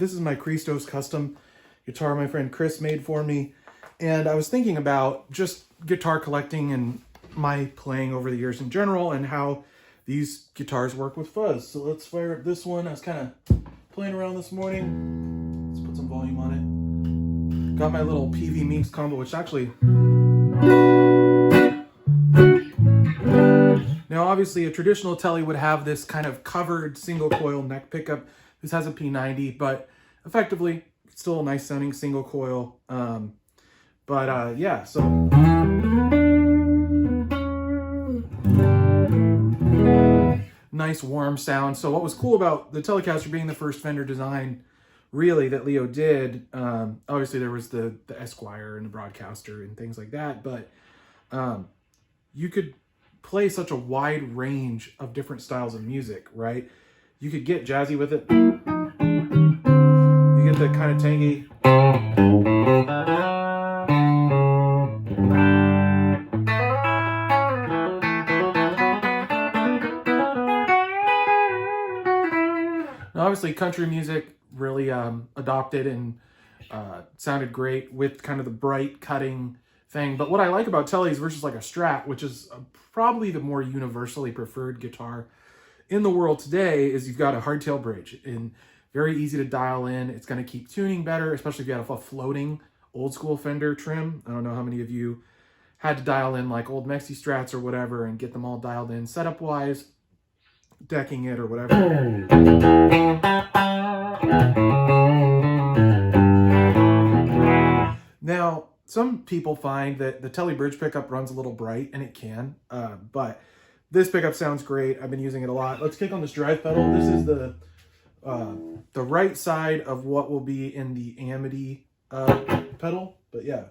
This is my Christos custom guitar my friend Chris made for me. And I was thinking about just guitar collecting and my playing over the years in general and how these guitars work with fuzz. So let's fire up this one. I was kind of playing around this morning. Let's put some volume on it. Got my little PV Meeks combo, which actually... Now obviously a traditional Tele would have this kind of covered single coil neck pickup. This has a P90, but effectively still a nice sounding single coil. Yeah, so nice warm sound. So what was cool about the Telecaster being the first Fender design really that Leo did, obviously there was the Esquire and the Broadcaster and things like that, but you could play such a wide range of different styles of music, right? You could get jazzy with it. You get the kind of tangy. Now, obviously, country music really adopted and sounded great with kind of the bright cutting thing. But what I like about Teles versus like a Strat, which is probably the more universally preferred guitar in the world today, is you've got a hardtail bridge and very easy to dial in. It's going to keep tuning better, especially if you have a floating old school Fender trim. I don't know how many of you had to dial in like old Mexi Strats or whatever and get them all dialed in setup wise, decking it or whatever. Now, some people find that the Tele bridge pickup runs a little bright, and it can, but this pickup sounds great. I've been using it a lot. Let's kick on this drive pedal. This is the right side of what will be in the Amity pedal, but yeah.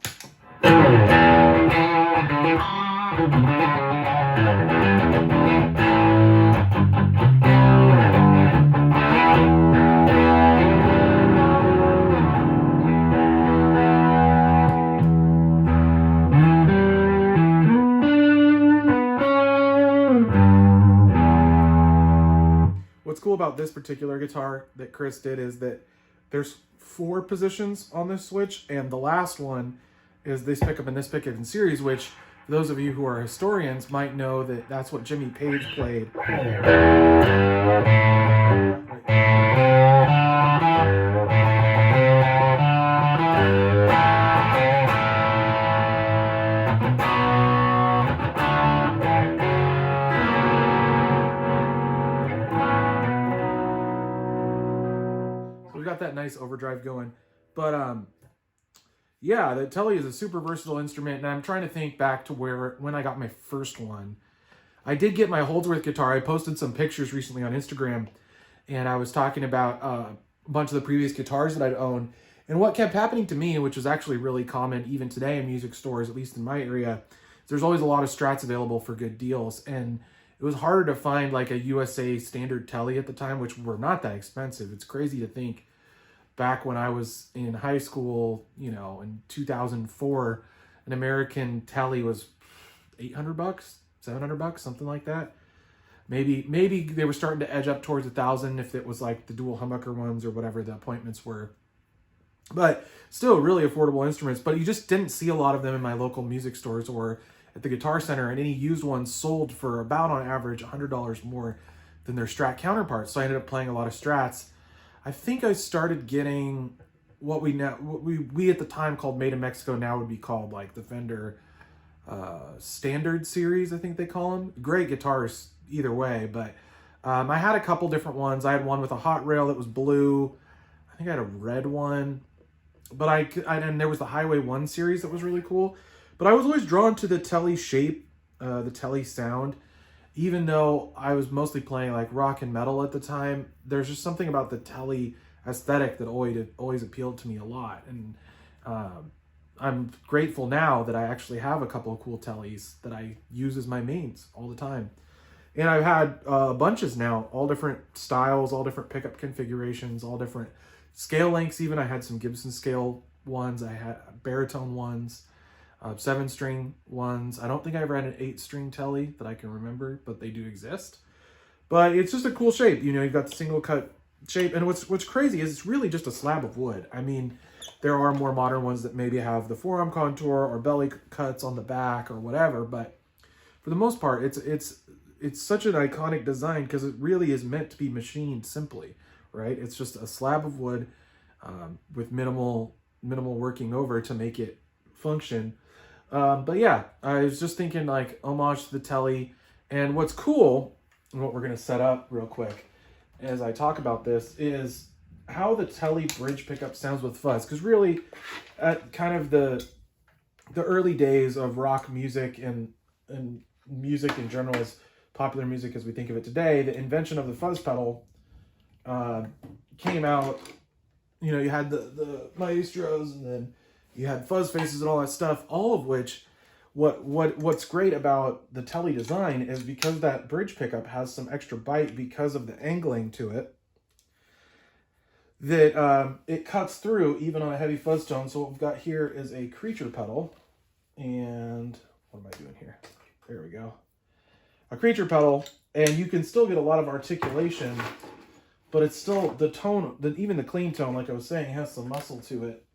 What's cool about this particular guitar that Chris did is that there's 4 positions on this switch, and the last one is this pickup and this pickup in series, which for those of you who are historians might know that that's what Jimmy Page played. We've got that nice overdrive going, but yeah, the Tele is a super versatile instrument, and I'm trying to think back to when I got my first one. I did get my Holdsworth guitar. I posted some pictures recently on Instagram, and I was talking about a bunch of the previous guitars that I'd owned, and what kept happening to me, which was actually really common even today in music stores, at least in my area, there's always a lot of Strats available for good deals, and it was harder to find like a USA standard Tele at the time, which were not that expensive. It's crazy to think back when I was in high school, you know, in 2004, an American Tele was $800, $700, something like that. Maybe they were starting to edge up towards 1,000 if it was like the dual humbucker ones or whatever the appointments were. But still really affordable instruments, but you just didn't see a lot of them in my local music stores or at the Guitar Center, and any used ones sold for about on average $100 more than their Strat counterparts. So I ended up playing a lot of Strats. I think I started getting what we at the time called Made in Mexico, now would be called like the Fender Standard Series, I think they call them. Great guitars either way, but I had a couple different ones. I had one with a hot rail that was blue. I think I had a red one, but and there was the Highway 1 series that was really cool. But I was always drawn to the Tele shape, the Tele sound. Even though I was mostly playing like rock and metal at the time, there's just something about the Tele aesthetic that always appealed to me a lot. And I'm grateful now that I actually have a couple of cool Teles that I use as my mains all the time. And I've had bunches now, all different styles, all different pickup configurations, all different scale lengths even. I had some Gibson scale ones, I had baritone ones, 7-string ones. I don't think I ever had an 8-string Tele that I can remember, but they do exist. But it's just a cool shape. You know, you've got the single cut shape. And what's crazy is it's really just a slab of wood. I mean, there are more modern ones that maybe have the forearm contour or belly cuts on the back or whatever, but for the most part, it's such an iconic design because it really is meant to be machined simply, right? It's just a slab of wood with minimal working over to make it function. But yeah, I was just thinking like homage to the Tele. And what's cool, and what we're going to set up real quick as I talk about this, is how the Tele bridge pickup sounds with fuzz. Because really, at kind of the early days of rock music and music in general, as popular music as we think of it today, the invention of the fuzz pedal came out. You know, you had the maestros, and then you had fuzz faces and all that stuff, all of which, what's great about the Tele design is because that bridge pickup has some extra bite because of the angling to it, that it cuts through even on a heavy fuzz tone. So what we've got here is a creature pedal, and what am I doing here? There we go. A creature pedal, and you can still get a lot of articulation, but it's still the tone, even the clean tone, like I was saying, has some muscle to it.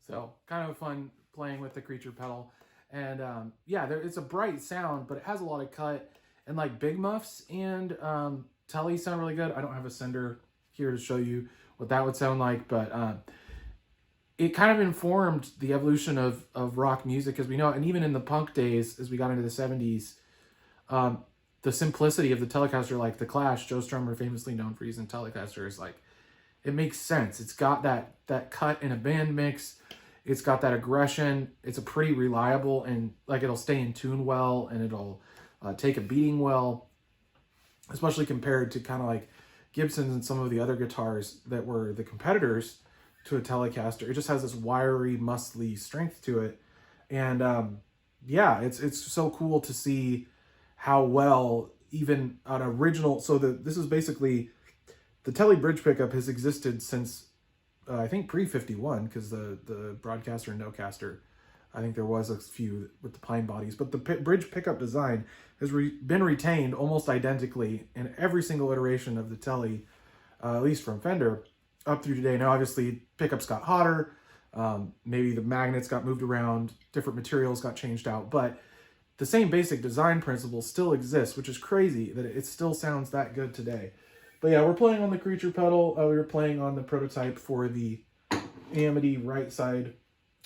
So, kind of fun playing with the creature pedal. And yeah, it's a bright sound, but it has a lot of cut. And like big muffs and Tele sound really good. I don't have a sender here to show you what that would sound like, but it kind of informed the evolution of rock music as we know it. And even in the punk days, as we got into the 70s, the simplicity of the Telecaster, like the Clash, Joe Strummer famously known for using Telecasters, like it makes sense. It's got that cut in a band mix. It's got that aggression. It's a pretty reliable, and like it'll stay in tune well, and it'll take a beating well, especially compared to kind of like Gibson's and some of the other guitars that were the competitors to a Telecaster. It just has this wiry, muscly strength to it. And yeah, it's so cool to see how well even an original, so this is basically, the Tele bridge pickup has existed since I think pre-51, because the Broadcaster and Nocaster, I think there was a few with the pine bodies, but the bridge pickup design has been retained almost identically in every single iteration of the Tele, at least from Fender, up through today. Now, obviously, pickups got hotter, maybe the magnets got moved around, different materials got changed out, but the same basic design principles still exist, which is crazy that it still sounds that good today. But yeah, we're playing on the creature pedal. We were playing on the prototype for the Amity right side,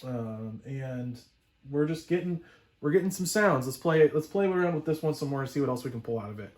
and we're getting some sounds. Let's play around with this one some more and see what else we can pull out of it.